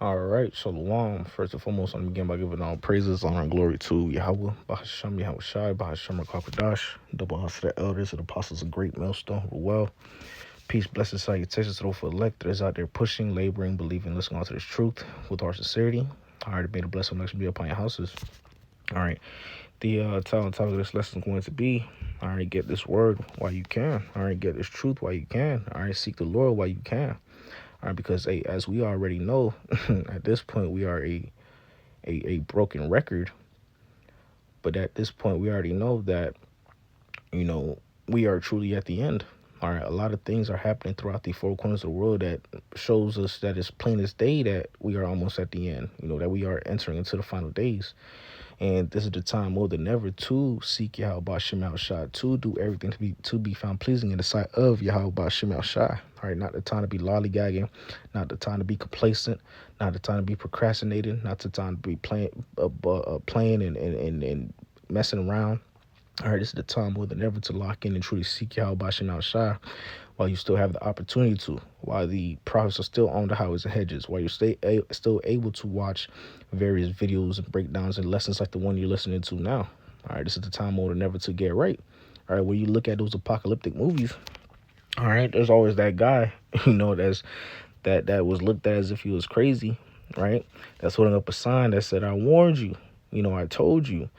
All right, Shalom. First and foremost, I'm begin by giving all praises, honor, and glory to Yahweh, Bahasham, Yahweh Shai, Bahasham, Rakakadash, double honor to the elders and apostles, a great millstone, well. Peace, blessings, salutations to those for elect that is out there pushing, laboring, believing, listening on to this truth with our sincerity. All right, may the blessing next be upon your houses. All right, the title of this lesson is going to be, all right, get this word while you can. All right, get this truth while you can. All right, seek the Lord while you can. All right, because as we already know, at this point we are a broken record. But at this point, we already know that, we are truly at the end. All right, a lot of things are happening throughout the four corners of the world that shows us that it's plain as day that we are almost at the end, that we are entering into the final days. And this is the time more than ever to seek Yahweh Bashim Al Shai, to do everything to be found pleasing in the sight of Yahweh Bashim Al Shai. All right, not the time to be lollygagging, not the time to be complacent, not the time to be procrastinating, not the time to be playing and messing around. All right, this is the time more than ever to lock in and truly seek Yahweh Bashim Al Shai while you still have the opportunity to, while the prophets are still on the highways and hedges, while you're still able to watch various videos and breakdowns and lessons like the one you're listening to now. All right, this is the time more than ever to get right. All right, when you look at those apocalyptic movies, all right, there's always that guy, that was looked at as if he was crazy, right? That's holding up a sign that said, "I warned you," "I told you,"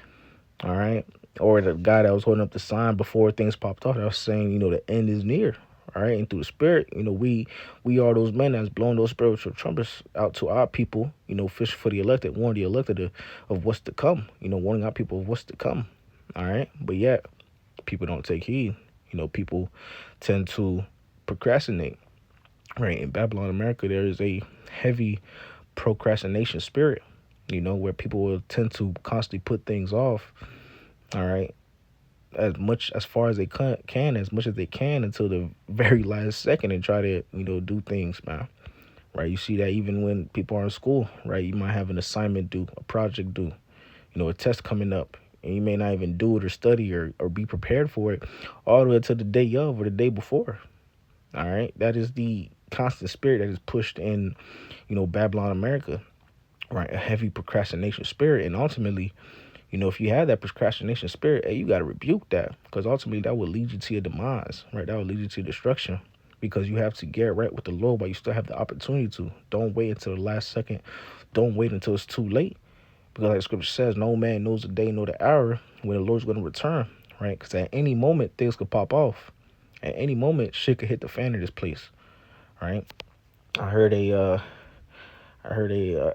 all right? Or the guy that was holding up the sign before things popped off that was saying, the end is near. All right, and through the spirit, we are those men that's blowing those spiritual trumpets out to our people, fish for the elected, warn the elected of what's to come, warning our people of what's to come. All right, but yet people don't take heed. People tend to procrastinate. Right, in Babylon, America, there is a heavy procrastination spirit, where people will tend to constantly put things off. All right, as far as they can, as much as they can until the very last second and try to, do things, man. Right, you see that even when people are in school, right, you might have an assignment due, a project due, a test coming up, and you may not even do it or study or be prepared for it all the way to the day of or the day before. All right, that is the constant spirit that is pushed in, Babylon, America, right? A heavy procrastination spirit, and ultimately, if you have that procrastination spirit, hey, you got to rebuke that, because ultimately that will lead you to your demise, right? That will lead you to your destruction, because you have to get right with the Lord while you still have the opportunity to. Don't wait until the last second. Don't wait until it's too late, because like Scripture says, no man knows the day nor the hour when the Lord's going to return, right? Because at any moment things could pop off. At any moment, shit could hit the fan in this place, right? I heard a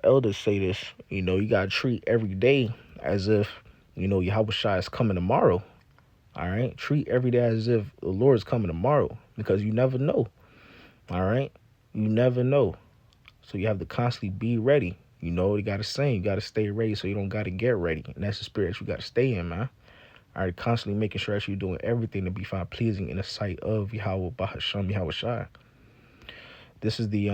elder say this. You gotta treat every day as if Yahweh Shai is coming tomorrow. All right, treat every day as if the Lord is coming tomorrow, because you never know. All right, you never know. So you have to constantly be ready. You gotta say, you gotta stay ready, so you don't gotta get ready, and that's the spirit that you gotta stay in, man. All right, constantly making sure that you're doing everything to be found pleasing in the sight of Yahweh Bahasham Yahweh Shai. This is the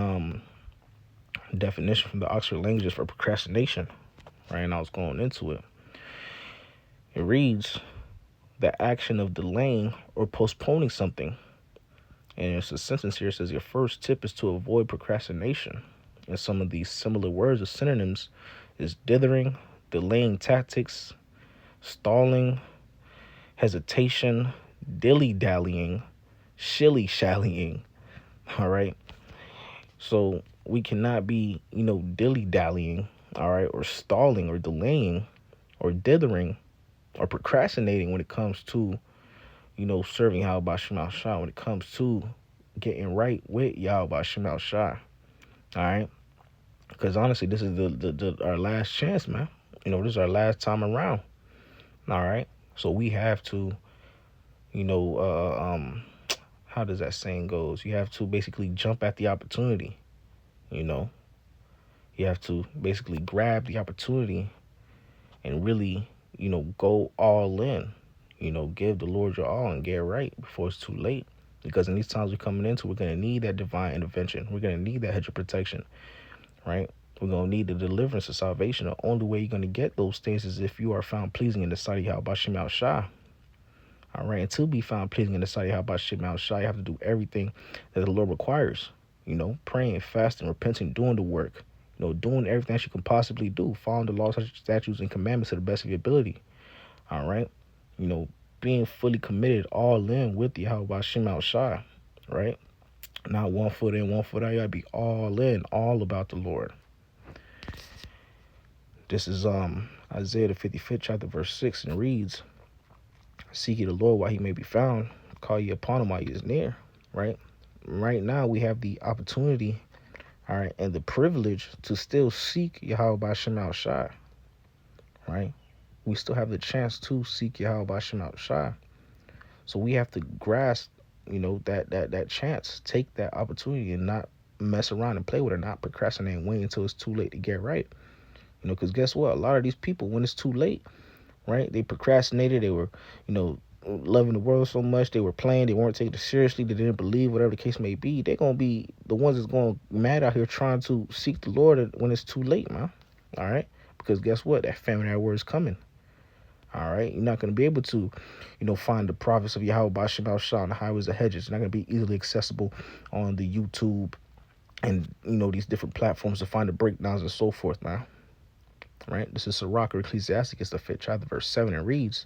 definition from the Oxford Languages for procrastination, right? And I was going into it. It reads, the action of delaying or postponing something. And it's a sentence here that says your first tip is to avoid procrastination. And some of these similar words or synonyms is dithering, delaying tactics, stalling, hesitation, dilly-dallying, shilly-shallying. All right. So we cannot be, dilly-dallying, all right, or stalling or delaying or dithering or procrastinating when it comes to, serving Yahweh Shema Shai, when it comes to getting right with Yahweh Shema Shai. All right. Because honestly, this is our last chance, man. This is our last time around. All right. So we have to, how does that saying goes? You have to basically jump at the opportunity. You have to basically grab the opportunity and really, go all in. Give the Lord your all and get right before it's too late. Because in these times we're coming into, we're going to need that divine intervention. We're going to need that hedge of protection, right? We're going to need the deliverance of salvation. The only way you're going to get those things is if you are found pleasing in the sight of Yahweh Shema Shai. All right, and to be found pleasing in the sight of Yahweh Shema Shai, you have to do everything that the Lord requires. Praying, fasting, repenting, doing the work. doing everything that you can possibly do, following the laws, statutes, and commandments to the best of your ability. All right, you know, being fully committed, all in with Yahweh Shem Shai, right? Not one foot in, one foot out. You gotta be all in, all about the Lord. This is Isaiah the 55th chapter, verse 6, and it reads, "Seek ye the Lord while he may be found, call ye upon him while he is near." Right? Right now we have the opportunity, all right, and the privilege to still seek Yahweh Shem Shai. Right? We still have the chance to seek Yahweh Shem Shai. So we have to grasp, that chance, take that opportunity, and not mess around and play with it, not procrastinate and wait until it's too late to get right. Because guess what? A lot of these people, when it's too late, right? They procrastinated. They were, loving the world so much. They were playing. They weren't taking it seriously. They didn't believe, whatever the case may be. They're going to be the ones that's going mad out here trying to seek the Lord when it's too late, man. All right? Because guess what? That famine, that word is coming. All right? You're not going to be able to, find the prophets of Yahweh Bashim Shah on the highways and hedges. It's not going to be easily accessible on the YouTube and, these different platforms to find the breakdowns and so forth, man. Right? This is Sirach or Ecclesiasticus, the 5th chapter, verse 7, and reads,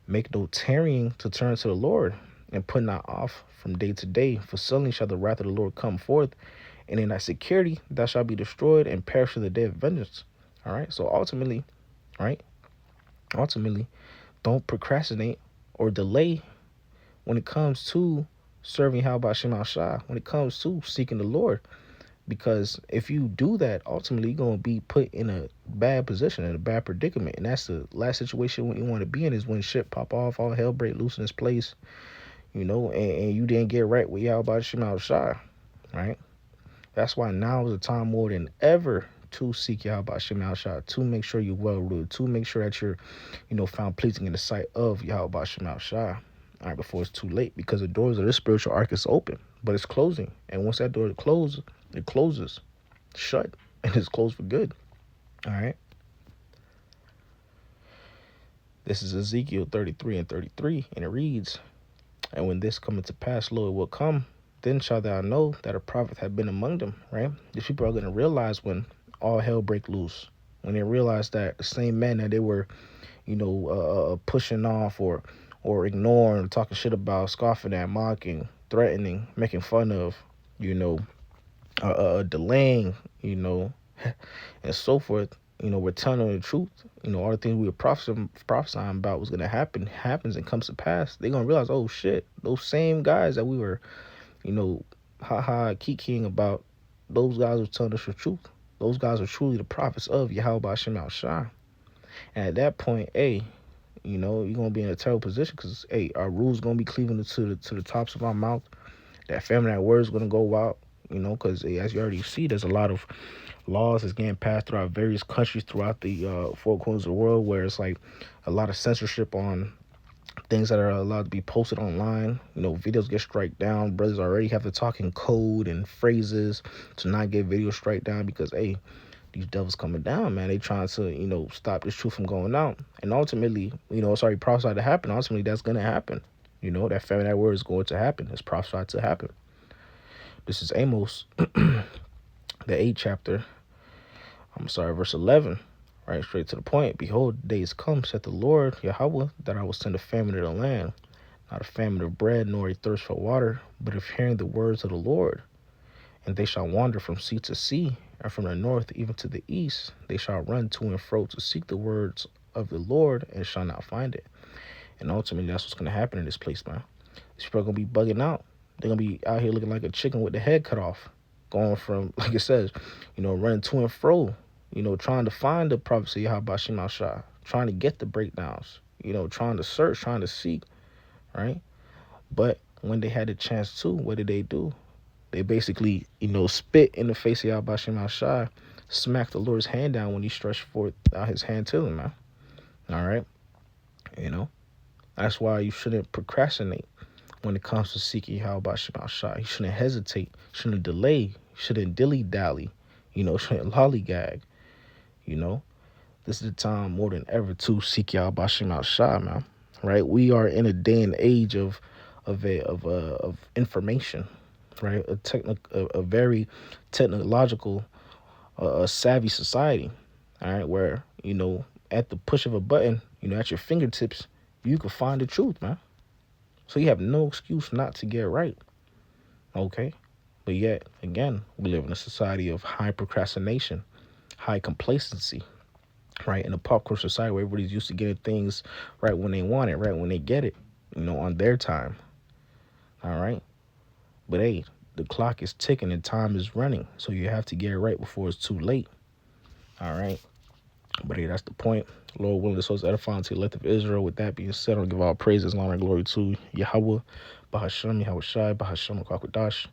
"Make no tarrying to turn to the Lord, and put not off from day to day, for suddenly shall the wrath of the Lord come forth, and in thy security thou shalt be destroyed, and perish in the day of vengeance." All right? So ultimately, right? Ultimately, don't procrastinate or delay when it comes to serving Yahweh Shem Shai, when it comes to seeking the Lord. Because if you do that, ultimately you're going to be put in a bad position, in a bad predicament. And that's the last situation what you want to be in, is when shit pop off, all hell break loose in its place, and you didn't get right with Yahweh Shem Shai, right? That's why now is the time more than ever to seek Yahweh Shem Shai, to make sure you're well rooted, to make sure that you're, found pleasing in the sight of Yahweh Shem Shai. All right, before it's too late, because the doors of this spiritual ark is open, but it's closing. And once that door closes, it closes, shut, and it's closed for good. All right. This is Ezekiel 33 and 33, and it reads, "And when this cometh to pass, lo, it will come, then shalt thou know that a prophet had been among them." Right? These people are going to realize when all hell break loose, when they realize that the same men that they were, pushing off or ignoring, talking shit about, scoffing at, mocking, threatening, making fun of, delaying, and so forth, we're telling them the truth. All the things we were prophesying about was going to happen, happens and comes to pass. They're going to realize, oh shit, those same guys that we were, kikiing about, those guys were telling us the truth. Those guys are truly the prophets of Yahweh Shem Shai. And at that point, hey, you're going to be in a terrible position, because, hey, our rules going to be cleaving to the tops of our mouth. That famine, that word is going to go out, because as you already see, there's a lot of laws that's getting passed throughout various countries throughout the four corners of the world, where it's like a lot of censorship on things that are allowed to be posted online. Videos get strike down. Brothers already have to talk in code and phrases to not get video strike down, because, hey, these devils coming down, man. They trying to, stop this truth from going out. And ultimately, it's already prophesied to happen. Ultimately, that's going to happen. That famine, that word is going to happen. It's prophesied to happen. This is Amos, the 8th chapter. Verse 11. Right, straight to the point. "Behold, days come, saith the Lord Yahweh, that I will send a famine to the land, not a famine of bread, nor a thirst for water, but of hearing the words of the Lord. And they shall wander from sea to sea, and from the north even to the east. They shall run to and fro to seek the words of the Lord, and shall not find it." And ultimately, that's what's going to happen in this place, man. These people are going to be bugging out. They're going to be out here looking like a chicken with the head cut off, going from, like it says, running to and fro, trying to find the prophecy of Yahweh Shem Shai, trying to get the breakdowns, trying to search, trying to seek, right? But when they had the chance to, what did they do? They basically, spit in the face of Yahweh Shem Shai, smacked the Lord's hand down when he stretched forth out his hand to them, man. All right? That's why you shouldn't procrastinate when it comes to seeking Yahweh Shem Shai. You shouldn't hesitate, shouldn't delay, shouldn't dilly-dally, shouldn't lollygag, This is the time more than ever to seek Yahweh Shem Shai, man. Right? We are in a day and age of information, right? A very technological a savvy society, all right, where, at the push of a button, at your fingertips, you can find the truth, man. So you have no excuse not to get right, okay? But yet, again, we live in a society of high procrastination, high complacency, right? In a pop culture society where everybody's used to getting things right when they want it, right when they get it, on their time, all right? But hey, the clock is ticking and time is running, so you have to get it right before it's too late, all right? But hey, that's the point. Lord willing, this was edifying to the elect of Israel. With that being said, I'll give all praises, honor, and glory to Yahweh, Bahashem, Yahweh Shai, Bahashem, Kwakwadash,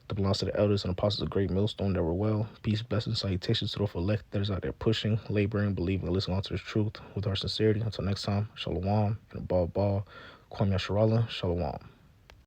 that belongs to the elders and apostles of Great Millstone that were well. Peace, blessings, salutations to those elect that is out there pushing, laboring, believing, and listening to this truth with our sincerity. Until next time, Shalom, and above all, Kwam Yasharallah, Shalom.